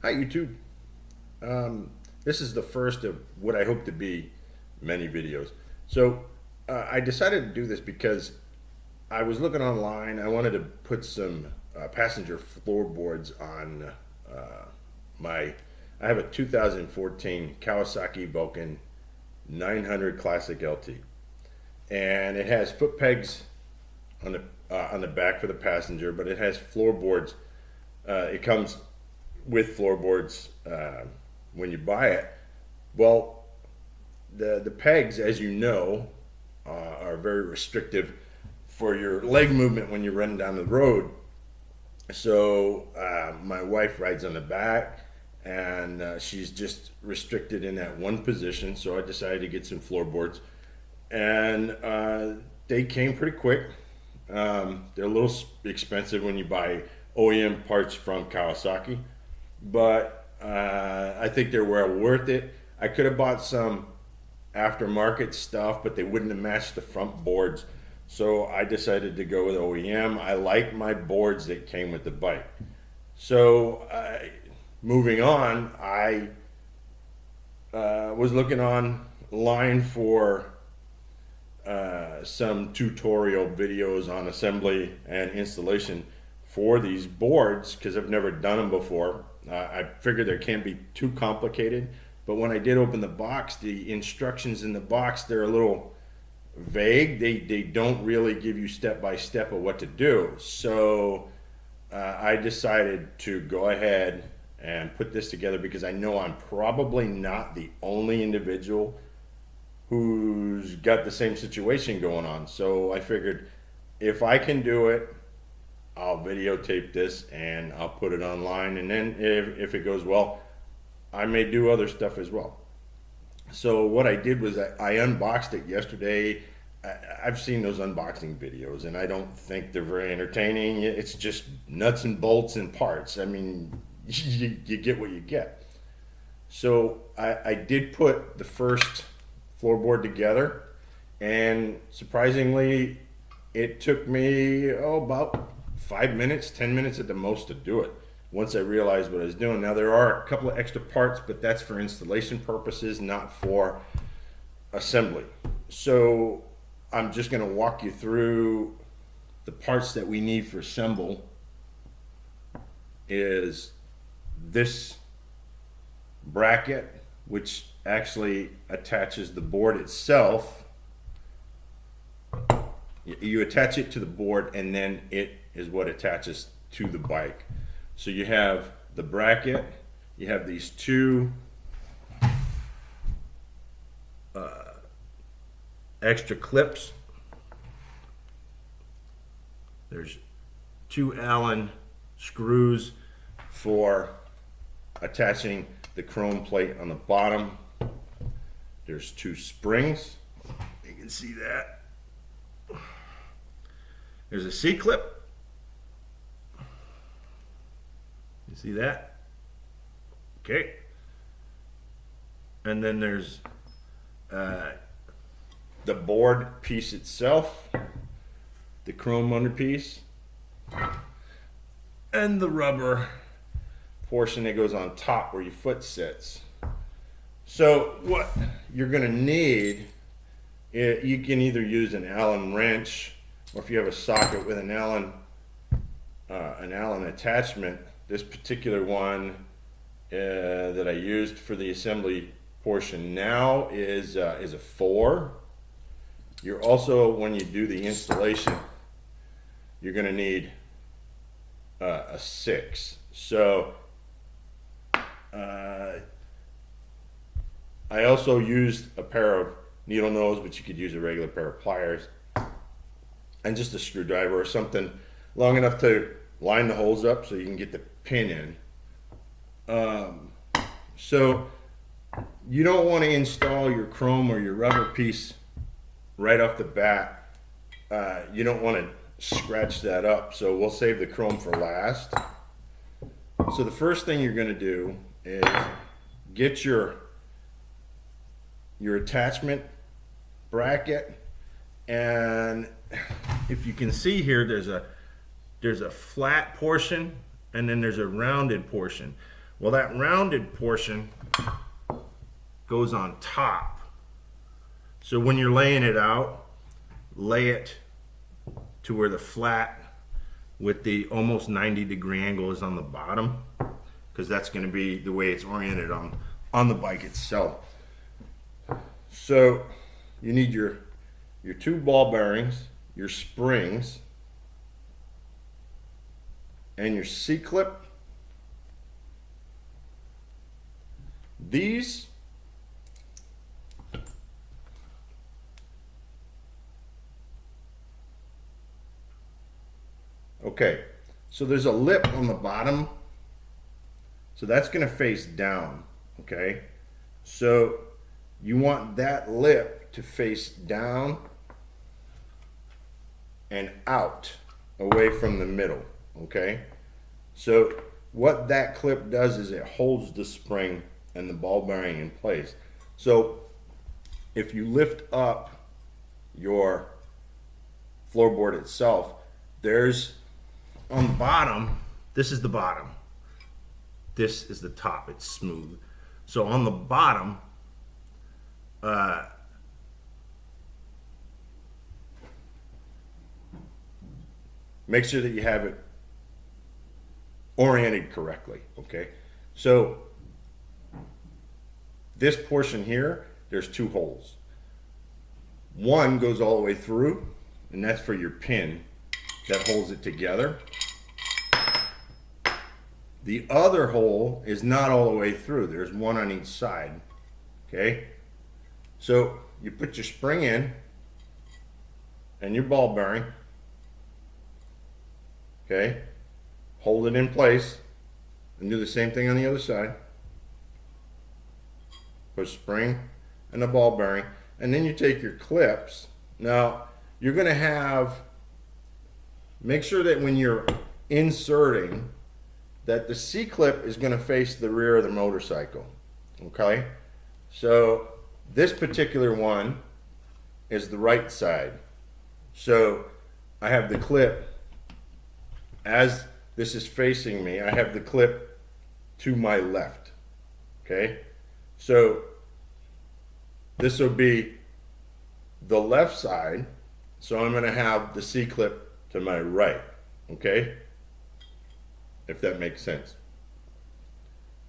Hi YouTube. This is the first of what I hope to be many videos. I decided to do this because I was looking online. I wanted to put some passenger floorboards on my. I have a 2014 Kawasaki Vulcan 900 Classic LT, and it has foot pegs on the back for the passenger, but it has floorboards. It comes with floorboards when you buy it. Well, the pegs, as you know, are very restrictive for your leg movement when you're running down the road. So my wife rides on the back, and she's just restricted in that one position. So I decided to get some floorboards, and they came pretty quick. They're a little expensive when you buy OEM parts from Kawasaki, but I think they're well worth it. I could have bought some aftermarket stuff, but they wouldn't have matched the front boards. So I decided to go with OEM. I like my boards that came with the bike. So moving on, I was looking online for some tutorial videos on assembly and installation for these boards because I've never done them before. I figured they can't be too complicated, but when I did open the box, the instructions in the box, they're a little vague. They don't really give you step by step of what to do. So I decided to go ahead and put this together because I know I'm probably not the only individual who's got the same situation going on. So I figured if I can do it, I'll videotape this and I'll put it online, and then if it goes well, I may do other stuff as well. So what I did was I unboxed it yesterday. I've seen those unboxing videos and I don't think they're very entertaining. It's just nuts and bolts and parts. I mean, you get what you get. So I did put the first floorboard together, and surprisingly it took me about 5 minutes, 10 minutes at the most to do it once I realized what I was doing. Now there are a couple of extra parts, but that's for installation purposes, not for assembly. So I'm just going to walk you through the parts that we need for assemble. Is this bracket, which actually attaches the board itself. You attach it to the board, and then it is what attaches to the bike. So you have the bracket, you have these two extra clips. There's two Allen screws for attaching the chrome plate on the bottom. There's two springs. You can see that. There's a C-clip. You see that? Okay. And then there's the board piece itself, the chrome underpiece, and the rubber portion that goes on top where your foot sits. So what you're going to need, you can either use an Allen wrench, or if you have a socket with an Allen attachment. This particular one that I used for the assembly portion now is a 4. You're also, when you do the installation, you're going to need a 6. So I also used a pair of needle nose, but you could use a regular pair of pliers and just a screwdriver or something long enough to line the holes up so you can get the pin in. So you don't want to install your chrome or your rubber piece right off the bat. You don't want to scratch that up, so we'll save the chrome for last. So the first thing you're going to do is get your attachment bracket, and if you can see here, there's a flat portion and then there's a rounded portion. Well, that rounded portion goes on top. So when you're laying it out, lay it to where the flat with the almost 90-degree angle is on the bottom, because that's going to be the way it's oriented on the bike itself. So you need your two ball bearings, your springs, and your C-clip. These okay, so there's a lip on the bottom, so that's going to face down. Okay, so you want that lip to face down and out, away from the middle. Okay, so what that clip does is it holds the spring and the ball bearing in place. So if you lift up your floorboard itself, there's on the bottom, this is the bottom, this is the top, it's smooth. So on the bottom, make sure that you have it oriented correctly. Okay, so this portion here, there's two holes. One goes all the way through, and that's for your pin that holds it together. The other hole is not all the way through. There's one on each side. Okay, so you put your spring in and your ball bearing. Okay, hold it in place and do the same thing on the other side. Put a spring and a ball bearing, and then you take your clips. Now you're going to have, make sure that when you're inserting that the C-clip is going to face the rear of the motorcycle. Okay, so this particular one is the right side, so I have the clip, as this is facing me, I have the clip to my left. Okay, so this will be the left side, so I'm going to have the C-clip to my right. Okay, if that makes sense.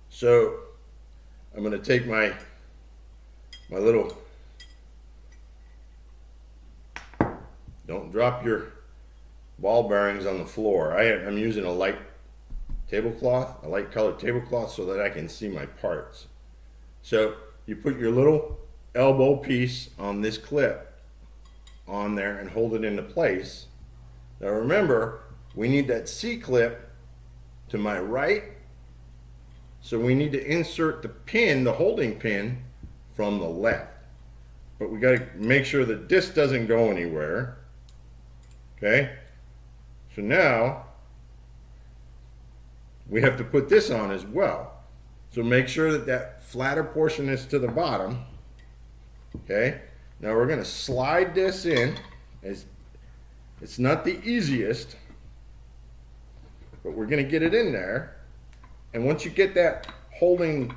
So I'm going to take my little, don't drop your ball bearings on the floor. I'm using a light tablecloth, a light colored tablecloth, so that I can see my parts. So you put your little elbow piece on this clip on there and hold it into place. Now remember, we need that C-clip to my right, so we need to insert the pin, the holding pin, from the left. But we got to make sure that this doesn't go anywhere. Okay, so now we have to put this on as well. So make sure that that flatter portion is to the bottom. Okay, now we're going to slide this in. It's not the easiest, but we're going to get it in there. And once you get that holding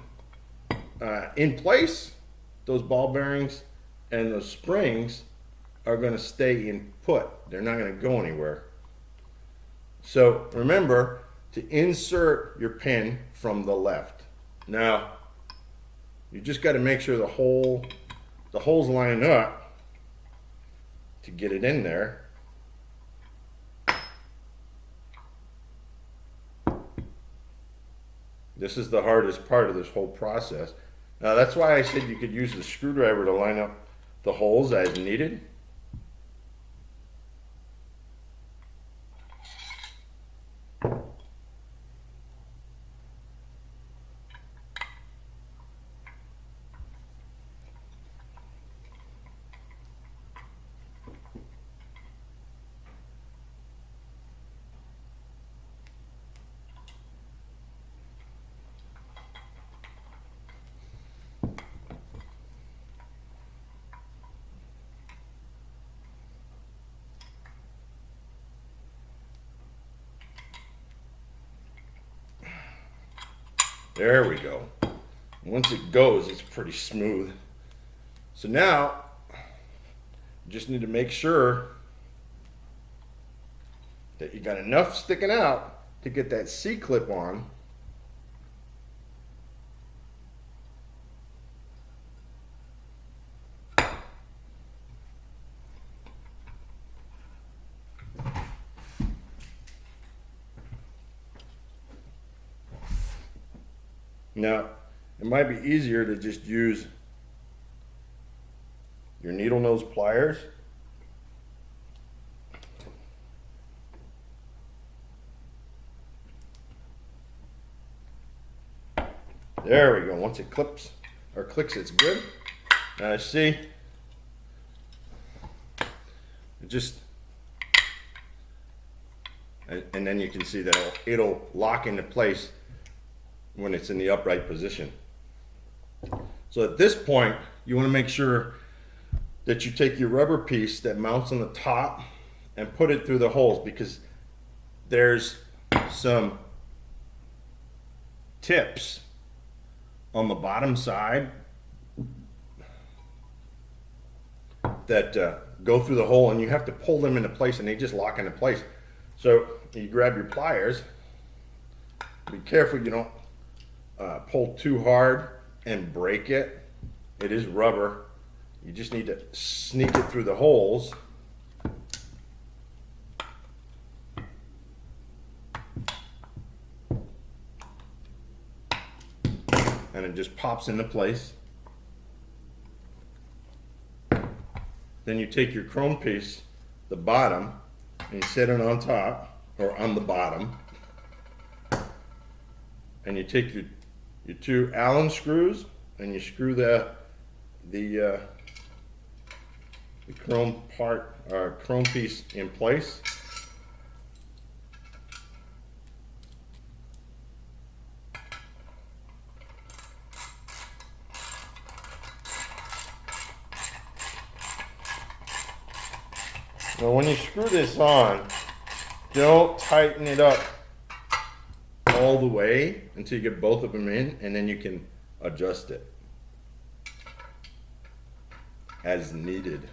in place, those ball bearings and those springs are going to stay in put. They're not going to go anywhere. So remember to insert your pin from the left. Now you just got to make sure the holes line up to get it in there. This is the hardest part of this whole process. Now that's why I said you could use the screwdriver to line up the holes as needed. There we go. Once it goes, it's pretty smooth. So now, you just need to make sure that you got enough sticking out to get that C-clip on. Now, it might be easier to just use your needle nose pliers. There we go. Once it clips or clicks, it's good. Now see, it just, and then you can see that it'll lock into place when it's in the upright position. So at this point, you want to make sure that you take your rubber piece that mounts on the top and put it through the holes, because there's some tips on the bottom side that go through the hole, and you have to pull them into place, and they just lock into place. So you grab your pliers, be careful you don't pull too hard and break it. It is rubber. You just need to sneak it through the holes. And it just pops into place. Then you take your chrome piece, the bottom, and you set it on top, or on the bottom. And you take your two Allen screws and you screw the chrome part or chrome piece in place. Now when you screw this on, don't tighten it up all the way until you get both of them in, and then you can adjust it as needed.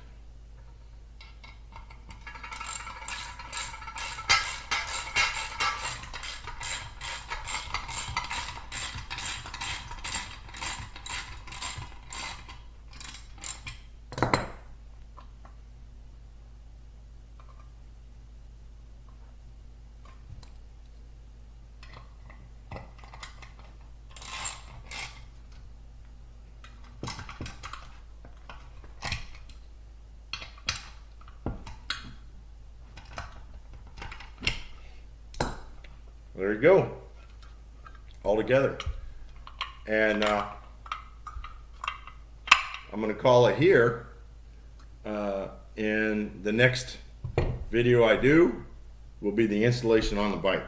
There you go, all together. And I'm going to call it here. In the next video I do will be the installation on the bike.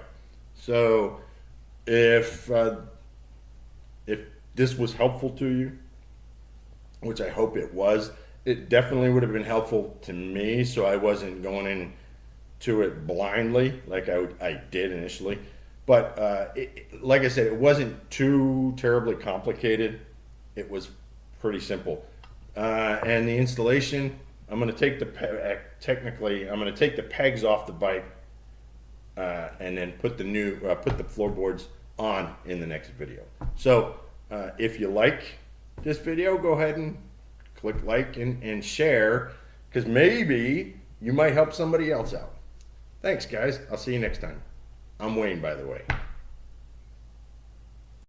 So if this was helpful to you, which I hope it was, it definitely would have been helpful to me, so I wasn't going into it blindly like I did initially. But like I said, it wasn't too terribly complicated. It was pretty simple. And the installation, I'm going to take I'm going to take the pegs off the bike and then put the floorboards on in the next video. So if you like this video, go ahead and click like and share, because maybe you might help somebody else out. Thanks, guys. I'll see you next time. I'm Wayne, by the way.